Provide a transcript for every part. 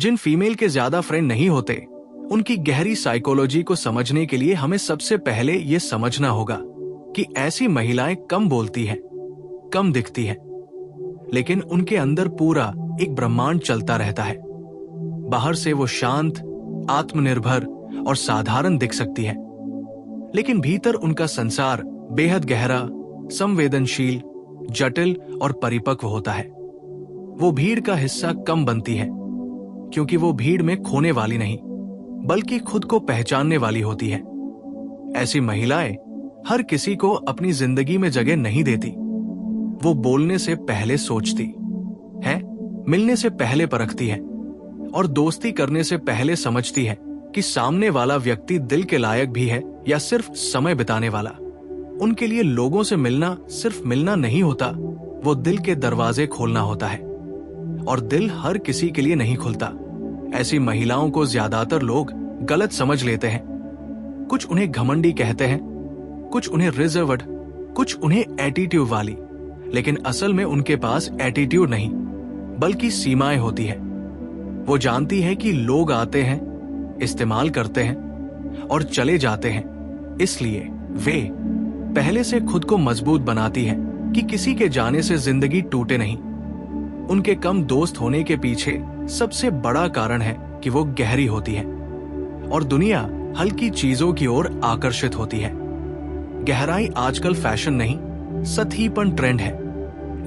जिन female के ज्यादा friend नहीं होते, उनकी गहरी साइकोलॉजी को समझने के लिए हमें सबसे पहले ये समझना होगा कि ऐसी महिलाएं कम बोलती हैं, कम दिखती हैं, लेकिन उनके अंदर पूरा एक ब्रह्मांड चलता रहता है। बाहर से वो शांत, आत्मनिर्भर और साधारण दिख सकती है, लेकिन भीतर उनका संसार बेहद गहरा, संवेदनशील, जटिल और परिपक्व होता है। वो भीड़ का हिस्सा कम बनती है, क्योंकि वो भीड़ में खोने वाली नहीं, बल्कि खुद को पहचानने वाली होती है। ऐसी महिलाएं हर किसी को अपनी जिंदगी में जगह नहीं देती। वो बोलने से पहले सोचती है, मिलने से पहले परखती है और दोस्ती करने से पहले समझती है कि सामने वाला व्यक्ति दिल के लायक भी है या सिर्फ समय बिताने वाला। उनके लिए लोगों से मिलना सिर्फ मिलना नहीं होता, वो दिल के दरवाजे खोलना होता है, और दिल हर किसी के लिए नहीं खुलता। ऐसी महिलाओं को ज्यादातर लोग गलत समझ लेते हैं। कुछ उन्हें घमंडी कहते हैं, कुछ उन्हें रिजर्व्ड, कुछ उन्हें एटीट्यूड वाली, लेकिन असल में उनके पास एटीट्यूड नहीं, बल्कि सीमाएं होती है। वो जानती है कि लोग आते हैं, इस्तेमाल करते हैं और चले जाते हैं, इसलिए वे पहले से खुद को मजबूत बनाती है कि किसी के जाने से जिंदगी टूटे नहीं। उनके कम दोस्त होने के पीछे सबसे बड़ा कारण है कि वो गहरी होती है और दुनिया हल्की चीजों की ओर आकर्षित होती है। गहराई आजकल फैशन नहीं, सतहीपन ट्रेंड है।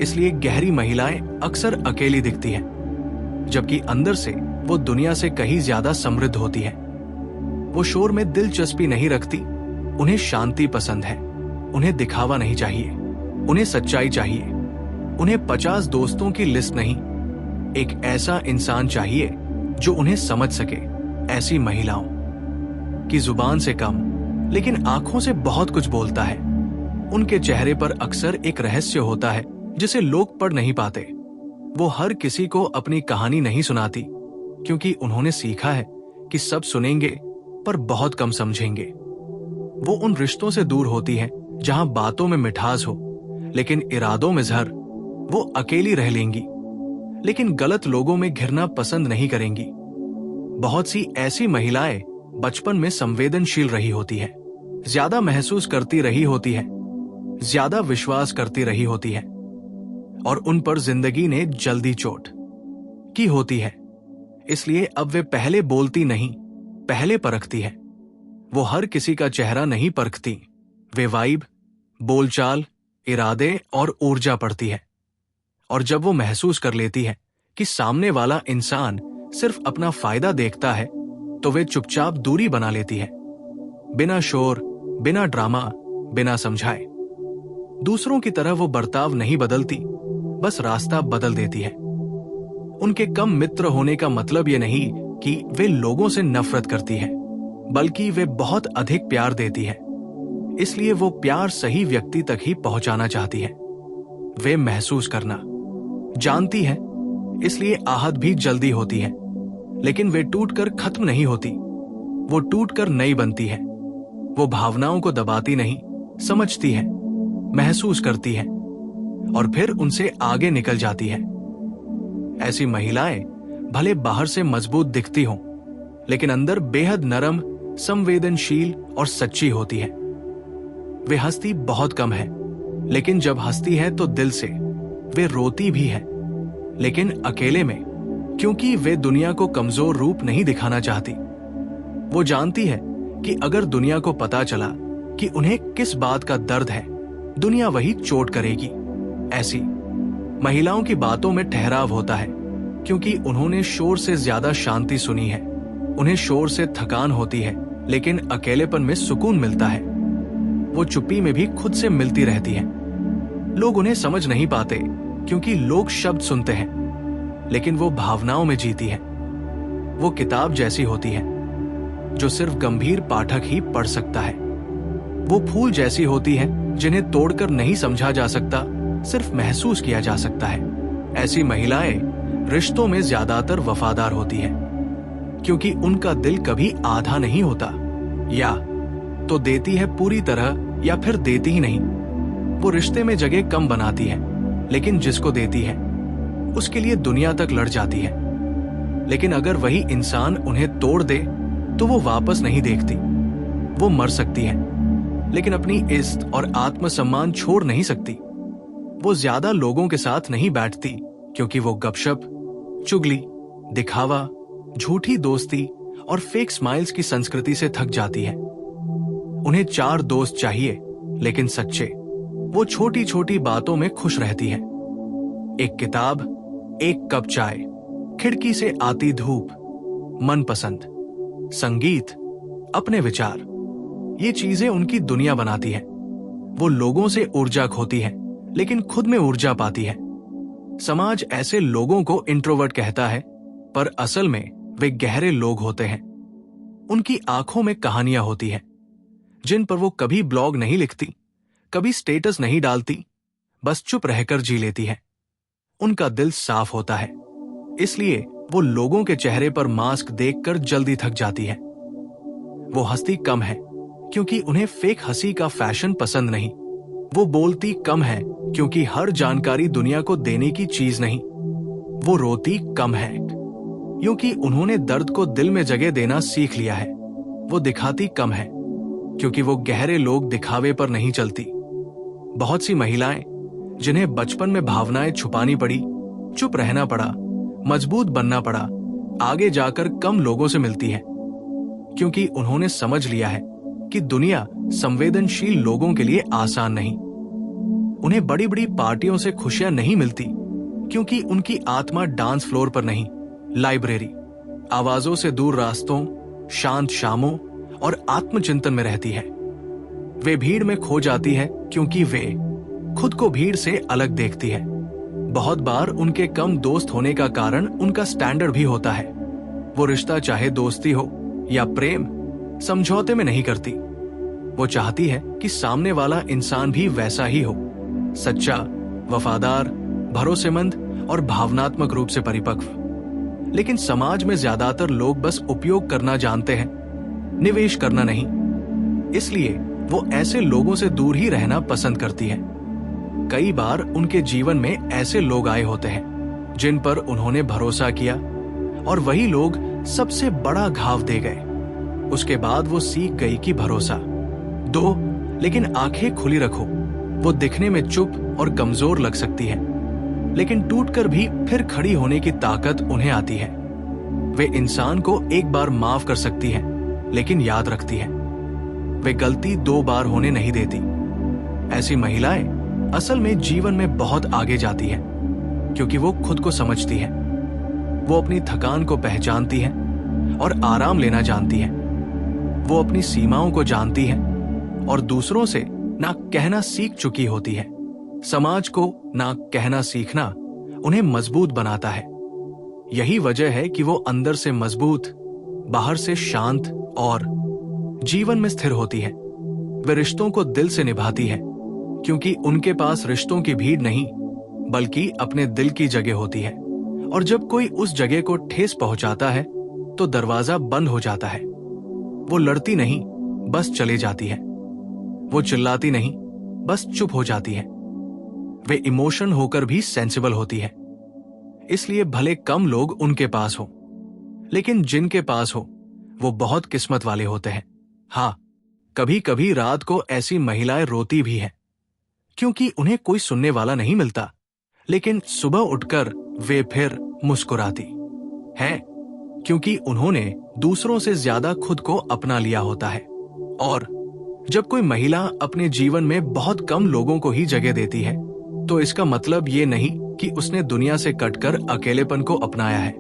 इसलिए गहरी महिलाएं अक्सर अकेली दिखती हैं, जबकि अंदर से वो दुनिया से कहीं ज्यादा समृद्ध होती है। वो शोर में दिलचस्पी नहीं रखती, उन्हें शांति पसंद है। उन्हें दिखावा नहीं चाहिए, उन्हें सच्चाई चाहिए। उन्हें 50 दोस्तों की लिस्ट नहीं, एक ऐसा इंसान चाहिए जो उन्हें समझ सके। ऐसी महिलाओं की जुबान से कम, लेकिन आंखों से बहुत कुछ बोलता है। उनके चेहरे पर अक्सर एक रहस्य होता है जिसे लोग पढ़ नहीं पाते। वो हर किसी को अपनी कहानी नहीं सुनाती, क्योंकि उन्होंने सीखा है कि सब सुनेंगे पर बहुत कम समझेंगे। वो उन रिश्तों से दूर होती है जहां बातों में मिठास हो, लेकिन इरादों में जहर। वो अकेली रह लेंगी, लेकिन गलत लोगों में घिरना पसंद नहीं करेंगी। बहुत सी ऐसी महिलाएं बचपन में संवेदनशील रही होती है, ज्यादा महसूस करती रही होती है, ज्यादा विश्वास करती रही होती है, और उन पर जिंदगी ने जल्दी चोट की होती है। इसलिए अब वे पहले बोलती नहीं, पहले परखती है। वो हर किसी का चेहरा नहीं परखती, वे वाइब, बोलचाल, इरादे और ऊर्जा पढ़ती है। और जब वो महसूस कर लेती है कि सामने वाला इंसान सिर्फ अपना फायदा देखता है, तो वे चुपचाप दूरी बना लेती है, बिना शोर, बिना ड्रामा, बिना समझाए। दूसरों की तरह वो बर्ताव नहीं बदलती, बस रास्ता बदल देती है। उनके कम मित्र होने का मतलब ये नहीं कि वे लोगों से नफरत करती है, बल्कि वे बहुत अधिक प्यार देती है। इसलिए वो प्यार सही व्यक्ति तक ही पहुंचाना चाहती है। वे महसूस करना जानती है, इसलिए आहत भी जल्दी होती है, लेकिन वे टूटकर खत्म नहीं होती। वो टूटकर नई बनती है। वो भावनाओं को दबाती नहीं, समझती है, महसूस करती है और फिर उनसे आगे निकल जाती है। ऐसी महिलाएं भले बाहर से मजबूत दिखती हों, लेकिन अंदर बेहद नरम, संवेदनशील और सच्ची होती है। वे हंसती बहुत कम है, लेकिन जब हंसती है तो दिल से। वे रोती भी है, लेकिन अकेले में, क्योंकि वे दुनिया को कमजोर रूप नहीं दिखाना चाहती। वो जानती है कि अगर दुनिया को पता चला कि उन्हें किस बात का दर्द है, दुनिया वही चोट करेगी। ऐसी महिलाओं की बातों में ठहराव होता है, क्योंकि उन्होंने शोर से ज्यादा शांति सुनी है। उन्हें शोर से थकान होती है, लेकिन अकेलेपन में सुकून मिलता है। वो चुप्पी में भी खुद से मिलती रहती है। लोग उन्हें समझ नहीं पाते, क्योंकि लोग शब्द सुनते हैं, लेकिन वो भावनाओं में जीती है। वो किताब जैसी होती है, जो सिर्फ गंभीर पाठक ही पढ़ सकता है। वो फूल जैसी होती है, जिन्हें तोड़कर नहीं समझा जा सकता, सिर्फ महसूस किया जा सकता है। ऐसी महिलाएं रिश्तों में ज्यादातर वफादार होती है, क्योंकि उनका दिल कभी आधा नहीं होता। या तो देती है पूरी तरह, या फिर देती ही नहीं। वो रिश्ते में जगह कम बनाती है, लेकिन जिसको देती है उसके लिए दुनिया तक लड़ जाती है। लेकिन अगर वही इंसान उन्हें तोड़ दे तो वो वापस नहीं देखती। वो मर सकती है, लेकिन अपनी इज्जत और आत्मसम्मान छोड़ नहीं सकती। वो ज्यादा लोगों के साथ नहीं बैठती, क्योंकि वो गपशप, चुगली, दिखावा, झूठी दोस्ती और फेक स्माइल्स की संस्कृति से थक जाती है। उन्हें 4 दोस्त चाहिए, लेकिन सच्चे। वो छोटी छोटी बातों में खुश रहती है। एक किताब, एक कप चाय, खिड़की से आती धूप, मनपसंद संगीत, अपने विचार, ये चीजें उनकी दुनिया बनाती है। वो लोगों से ऊर्जा खोती है, लेकिन खुद में ऊर्जा पाती है। समाज ऐसे लोगों को इंट्रोवर्ट कहता है, पर असल में वे गहरे लोग होते हैं। उनकी आंखों में कहानियां होती हैं, जिन पर वो कभी ब्लॉग नहीं लिखती, कभी स्टेटस नहीं डालती, बस चुप रहकर जी लेती है। उनका दिल साफ होता है, इसलिए वो लोगों के चेहरे पर मास्क देखकर जल्दी थक जाती है। वो हंसती कम है, क्योंकि उन्हें फेक हंसी का फैशन पसंद नहीं। वो बोलती कम है, क्योंकि हर जानकारी दुनिया को देने की चीज नहीं। वो रोती कम है, क्योंकि उन्होंने दर्द को दिल में जगह देना सीख लिया है। वो दिखाती कम है, क्योंकि वो गहरे लोग दिखावे पर नहीं चलती। बहुत सी महिलाएं, जिन्हें बचपन में भावनाएं छुपानी पड़ी, चुप रहना पड़ा, मजबूत बनना पड़ा, आगे जाकर कम लोगों से मिलती हैं, क्योंकि उन्होंने समझ लिया है कि दुनिया संवेदनशील लोगों के लिए आसान नहीं। उन्हें बड़ी बड़ी पार्टियों से खुशियां नहीं मिलती, क्योंकि उनकी आत्मा डांस फ्लोर पर नहीं, लाइब्रेरी, आवाजों से दूर रास्तों, शांत शामों और आत्मचिंतन में रहती है। वे भीड़ में खो जाती है, क्योंकि वे खुद को भीड़ से अलग देखती है। बहुत बार उनके कम दोस्त होने का कारण उनका स्टैंडर्ड भी होता है। वो रिश्ता, चाहे दोस्ती हो या प्रेम, समझौते में नहीं करती। वो चाहती है कि सामने वाला इंसान भी वैसा ही हो, सच्चा, वफादार, भरोसेमंद और भावनात्मक रूप से परिपक्व। लेकिन समाज में ज्यादातर लोग बस उपयोग करना जानते हैं, निवेश करना नहीं। इसलिए वो ऐसे लोगों से दूर ही रहना पसंद करती है। कई बार उनके जीवन में ऐसे लोग आए होते हैं, जिन पर उन्होंने भरोसा किया, और वही लोग सबसे बड़ा घाव दे गए। उसके बाद वो सीख गई कि भरोसा दो, लेकिन आंखें खुली रखो। वो दिखने में चुप और कमजोर लग सकती है, लेकिन टूटकर भी फिर खड़ी होने की ताकत उन्हें आती है। वे इंसान को एक बार माफ कर सकती है, लेकिन याद रखती है। वे गलती 2 बार होने नहीं देती। ऐसी महिलाएं असल में जीवन में बहुत आगे जाती है, क्योंकि वो खुद को समझती है। वो अपनी थकान को पहचानती है और आराम लेना जानती है। वो अपनी सीमाओं को जानती है और दूसरों से ना कहना सीख चुकी होती है। समाज को ना कहना सीखना उन्हें मजबूत बनाता है। यही वजह है कि वो अंदर से मजबूत, बाहर से शांत और जीवन में स्थिर होती है। वे रिश्तों को दिल से निभाती है, क्योंकि उनके पास रिश्तों की भीड़ नहीं, बल्कि अपने दिल की जगह होती है। और जब कोई उस जगह को ठेस पहुंचाता है, तो दरवाजा बंद हो जाता है। वो लड़ती नहीं, बस चले जाती है। वो चिल्लाती नहीं, बस चुप हो जाती है। वे इमोशन होकर भी सेंसिबल होती है। इसलिए भले कम लोग उनके पास हो, लेकिन जिनके पास हो वो बहुत किस्मत वाले होते हैं। हाँ, कभी कभी रात को ऐसी महिलाएं रोती भी हैं, क्योंकि उन्हें कोई सुनने वाला नहीं मिलता, लेकिन सुबह उठकर वे फिर मुस्कुराती हैं, क्योंकि उन्होंने दूसरों से ज्यादा खुद को अपना लिया होता है। और जब कोई महिला अपने जीवन में बहुत कम लोगों को ही जगह देती है, तो इसका मतलब ये नहीं कि उसने दुनिया से कटकर अकेलेपन को अपनाया है,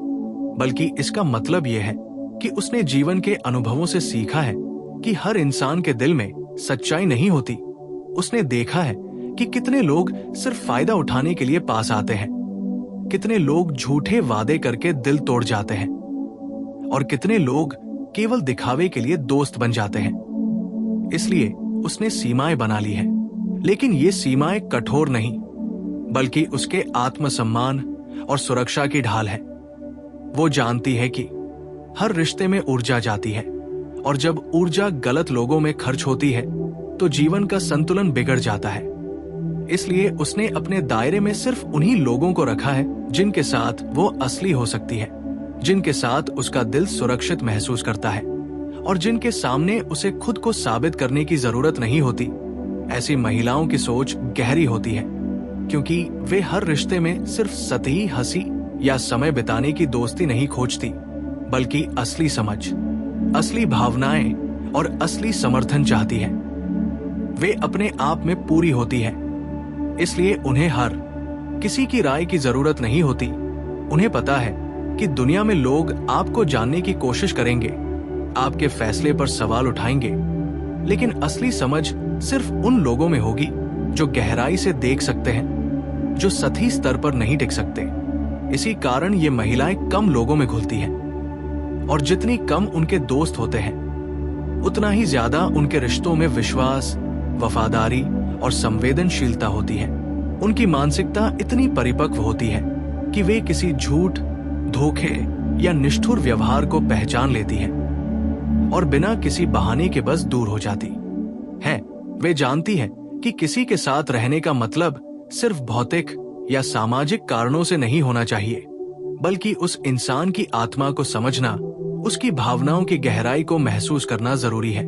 बल्कि इसका मतलब ये है कि उसने जीवन के अनुभवों से सीखा है कि हर इंसान के दिल में सच्चाई नहीं होती। उसने देखा है कि कितने लोग सिर्फ फायदा उठाने के लिए पास आते हैं, कितने लोग झूठे वादे करके दिल तोड़ जाते हैं, और कितने लोग केवल दिखावे के लिए दोस्त बन जाते हैं। इसलिए उसने सीमाएं बना ली है, लेकिन ये सीमाएं कठोर नहीं, बल्कि उसके आत्मसम्मान और सुरक्षा की ढाल है। वो जानती है कि हर रिश्ते में ऊर्जा जाती है, और जब ऊर्जा गलत लोगों में खर्च होती है, तो जीवन का संतुलन बिगड़ जाता है। इसलिए उसने अपने दायरे में सिर्फ उन्हीं लोगों को रखा है जिनके साथ वो असली हो सकती है, जिनके साथ उसका दिल सुरक्षित महसूस करता है और जिनके सामने उसे खुद को साबित करने की जरूरत नहीं होती। ऐसी महिलाओं की सोच गहरी होती है क्योंकि वे हर रिश्ते में सिर्फ सतही हंसी या समय बिताने की दोस्ती नहीं खोजती, बल्कि असली समझ, असली भावनाएं और असली समर्थन चाहती है। वे अपने आप में पूरी होती है, इसलिए उन्हें हर किसी की राय की जरूरत नहीं होती। उन्हें पता है कि दुनिया में लोग आपको जानने की कोशिश करेंगे, आपके फैसले पर सवाल उठाएंगे, लेकिन असली समझ सिर्फ उन लोगों में होगी जो गहराई से देख सकते हैं, जो सतही स्तर पर नहीं टिक सकते। इसी कारण ये महिलाएं कम लोगों में घुलती हैं और जितनी कम उनके दोस्त होते हैं उतना ही ज्यादा उनके रिश्तों में विश्वास, वफादारी और संवेदनशीलता होती है। उनकी मानसिकता इतनी परिपक्व होती है कि वे किसी झूठ, धोखे या निष्ठुर व्यवहार को पहचान लेती है और बिना किसी बहाने के बस दूर हो जाती है। वे जानती है कि किसी के साथ रहने का मतलब सिर्फ भौतिक या सामाजिक कारणों से नहीं होना चाहिए, बल्कि उस इंसान की आत्मा को समझना, उसकी भावनाओं की गहराई को महसूस करना जरूरी है।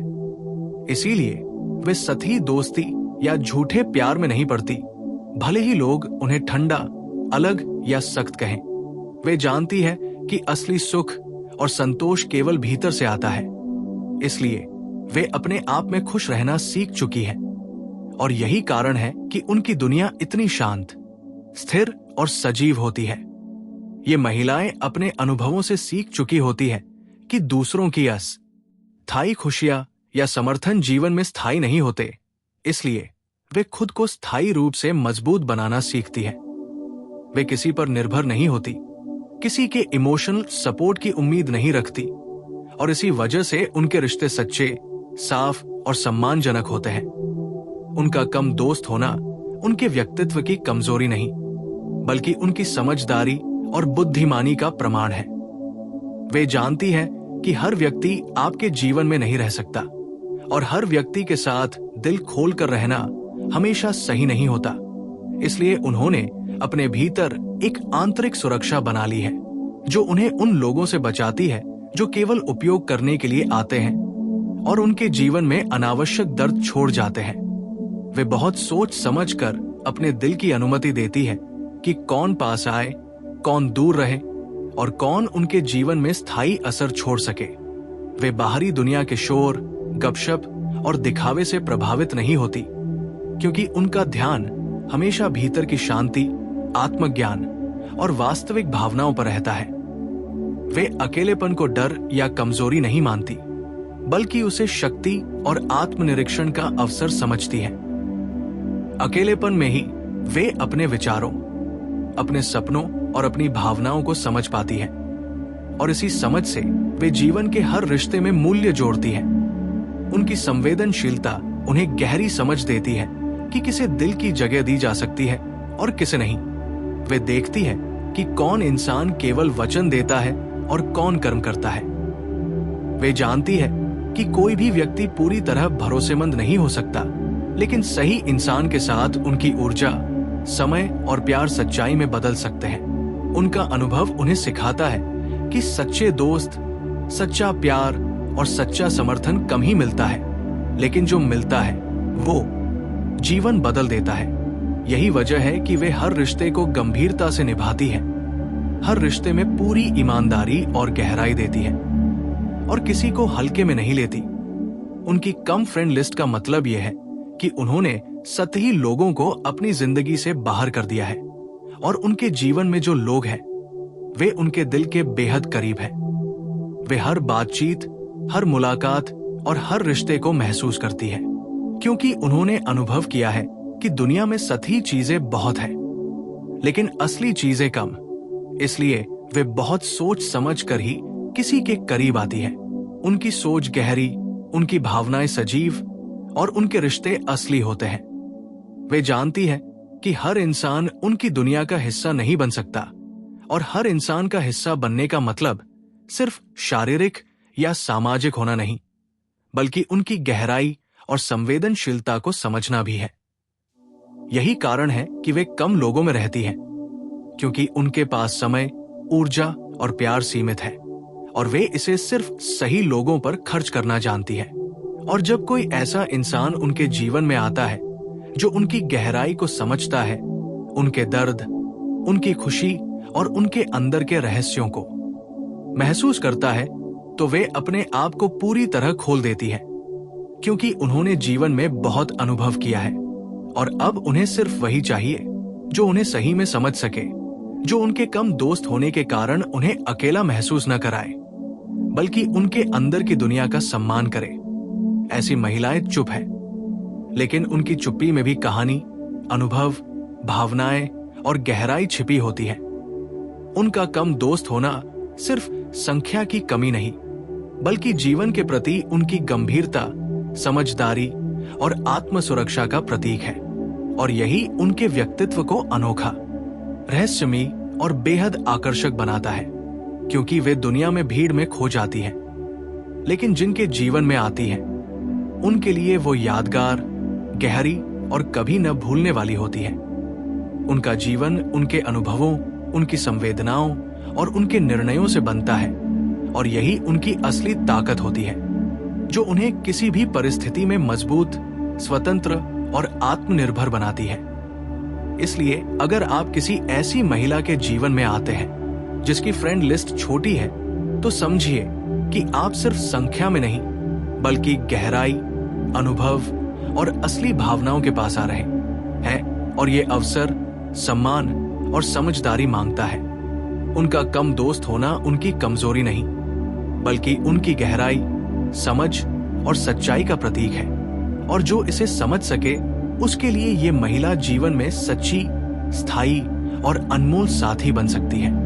इसीलिए वे सतही दोस्ती या झूठे प्यार में नहीं पड़ती, भले ही लोग उन्हें ठंडा, अलग या सख्त कहें। वे जानती है कि असली सुख और संतोष केवल भीतर से आता है, इसलिए वे अपने आप में खुश रहना सीख चुकी है। और यही कारण है कि उनकी दुनिया इतनी शांत, स्थिर और सजीव होती है। ये महिलाएं अपने अनुभवों से सीख चुकी होती है कि दूसरों की अस्थायी खुशियां या समर्थन जीवन में स्थायी नहीं होते, इसलिए वे खुद को स्थायी रूप से मजबूत बनाना सीखती है। वे किसी पर निर्भर नहीं होती, किसी के इमोशनल सपोर्ट की उम्मीद नहीं रखती और इसी वजह से उनके रिश्ते सच्चे, साफ और सम्मानजनक होते हैं। उनका कम दोस्त होना उनके व्यक्तित्व की कमजोरी नहीं, बल्कि उनकी समझदारी और बुद्धिमानी का प्रमाण है। वे जानती है कि हर व्यक्ति आपके जीवन में नहीं रह सकता और हर व्यक्ति के साथ दिल खोलकर रहना हमेशा सही नहीं होता। इसलिए उन्होंने अपने भीतर एक आंतरिक सुरक्षा बना ली है, जो उन्हें उन लोगों से बचाती है जो केवल उपयोग करने के लिए आते हैं और उनके जीवन में अनावश्यक दर्द छोड़ जाते हैं। वे बहुत सोच समझकर अपने दिल की अनुमति देती है कि कौन पास आए, कौन दूर रहे और कौन उनके जीवन में स्थायी असर छोड़ सके। वे बाहरी दुनिया के शोर, गपशप और दिखावे से प्रभावित नहीं होती, क्योंकि उनका ध्यान हमेशा भीतर की शांति, आत्मज्ञान और वास्तविक भावनाओं पर रहता है। वे अकेलेपन को डर या कमजोरी नहीं मानती, बल्कि उसे शक्ति और आत्मनिरीक्षण का अवसर समझती है। अकेलेपन में ही वे अपने विचारों, अपने सपनों और अपनी भावनाओं को समझ पाती है और इसी समझ से वे जीवन के हर रिश्ते में मूल्य जोड़ती है। उनकी संवेदनशीलता उन्हें गहरी समझ देती है कि किसे दिल की जगह दी जा सकती है और किसे नहीं। वे देखती है कि कौन इंसान केवल वचन देता है और कौन कर्म करता है। वे जानती है कि कोई भी व्यक्ति पूरी तरह भरोसेमंद नहीं हो सकता, लेकिन सही इंसान के साथ उनकी ऊर्जा, समय और प्यार सच्चाई में बदल सकते हैं। उनका अनुभव उन्हें सिखाता है कि सच्चे दोस्त, सच्चा प्यार और सच्चा समर्थन कम ही मिलता है, लेकिन जो मिलता है वो जीवन बदल देता है। यही वजह है कि वे हर रिश्ते को गंभीरता से निभाती है, हर रिश्ते में पूरी ईमानदारी और गहराई देती है और किसी को हल्के में नहीं लेती। उनकी कम फ्रेंड लिस्ट का मतलब यह है कि उन्होंने सतही लोगों को अपनी जिंदगी से बाहर कर दिया है और उनके जीवन में जो लोग हैं वे उनके दिल के बेहद करीब हैं। वे हर बातचीत, हर मुलाकात और हर रिश्ते को महसूस करती है, क्योंकि उन्होंने अनुभव किया है कि दुनिया में सतही चीजें बहुत है, लेकिन असली चीजें कम। इसलिए वे बहुत सोच समझ कर ही किसी के करीब आती है। उनकी सोच गहरी, उनकी भावनाएं सजीव और उनके रिश्ते असली होते हैं। वे जानती है कि हर इंसान उनकी दुनिया का हिस्सा नहीं बन सकता और हर इंसान का हिस्सा बनने का मतलब सिर्फ शारीरिक या सामाजिक होना नहीं, बल्कि उनकी गहराई और संवेदनशीलता को समझना भी है। यही कारण है कि वे कम लोगों में रहती हैं, क्योंकि उनके पास समय, ऊर्जा और प्यार सीमित है और वे इसे सिर्फ सही लोगों पर खर्च करना जानती है। और जब कोई ऐसा इंसान उनके जीवन में आता है जो उनकी गहराई को समझता है, उनके दर्द, उनकी खुशी और उनके अंदर के रहस्यों को महसूस करता है, तो वे अपने आप को पूरी तरह खोल देती है, क्योंकि उन्होंने जीवन में बहुत अनुभव किया है और अब उन्हें सिर्फ वही चाहिए जो उन्हें सही में समझ सके, जो उनके कम दोस्त होने के कारण उन्हें अकेला महसूस न कराए, बल्कि उनके अंदर की दुनिया का सम्मान करे। ऐसी महिलाएं चुप है, लेकिन उनकी चुप्पी में भी कहानी, अनुभव, भावनाएं और गहराई छिपी होती है। उनका कम दोस्त होना सिर्फ संख्या की कमी नहीं, बल्कि जीवन के प्रति उनकी गंभीरता, समझदारी और आत्म सुरक्षा का प्रतीक है। और यही उनके व्यक्तित्व को अनोखा, रहस्यमयी और बेहद आकर्षक बनाता है, क्योंकि वे दुनिया में भीड़ में खो जाती हैं, लेकिन जिनके जीवन में आती हैं, उनके लिए वो यादगार, गहरी और कभी न भूलने वाली होती है। उनका जीवन उनके अनुभवों, उनकी संवेदनाओं और उनके निर्णयों से बनता है, और यही उनकी असली ताकत होती है, जो उन्हें किसी भी परिस्थिति में मजबूत, स्वतंत्र और आत्मनिर्भर बनाती है। इसलिए अगर आप किसी ऐसी महिला के जीवन में आते हैं जिसकी फ्रेंड लिस्ट छोटी है, तो समझिए कि आप सिर्फ संख्या में नहीं, बल्कि गहराई, अनुभव और असली भावनाओं के पास आ रहे हैं, और ये अवसर, सम्मान और समझदारी मांगता है। उनका कम दोस्त होना उनकी कमजोरी नहीं, बल्कि उनकी गहराई, समझ और सच्चाई का प्रतीक है, और जो इसे समझ सके उसके लिए ये महिला जीवन में सच्ची, स्थायी और अनमोल साथी बन सकती है।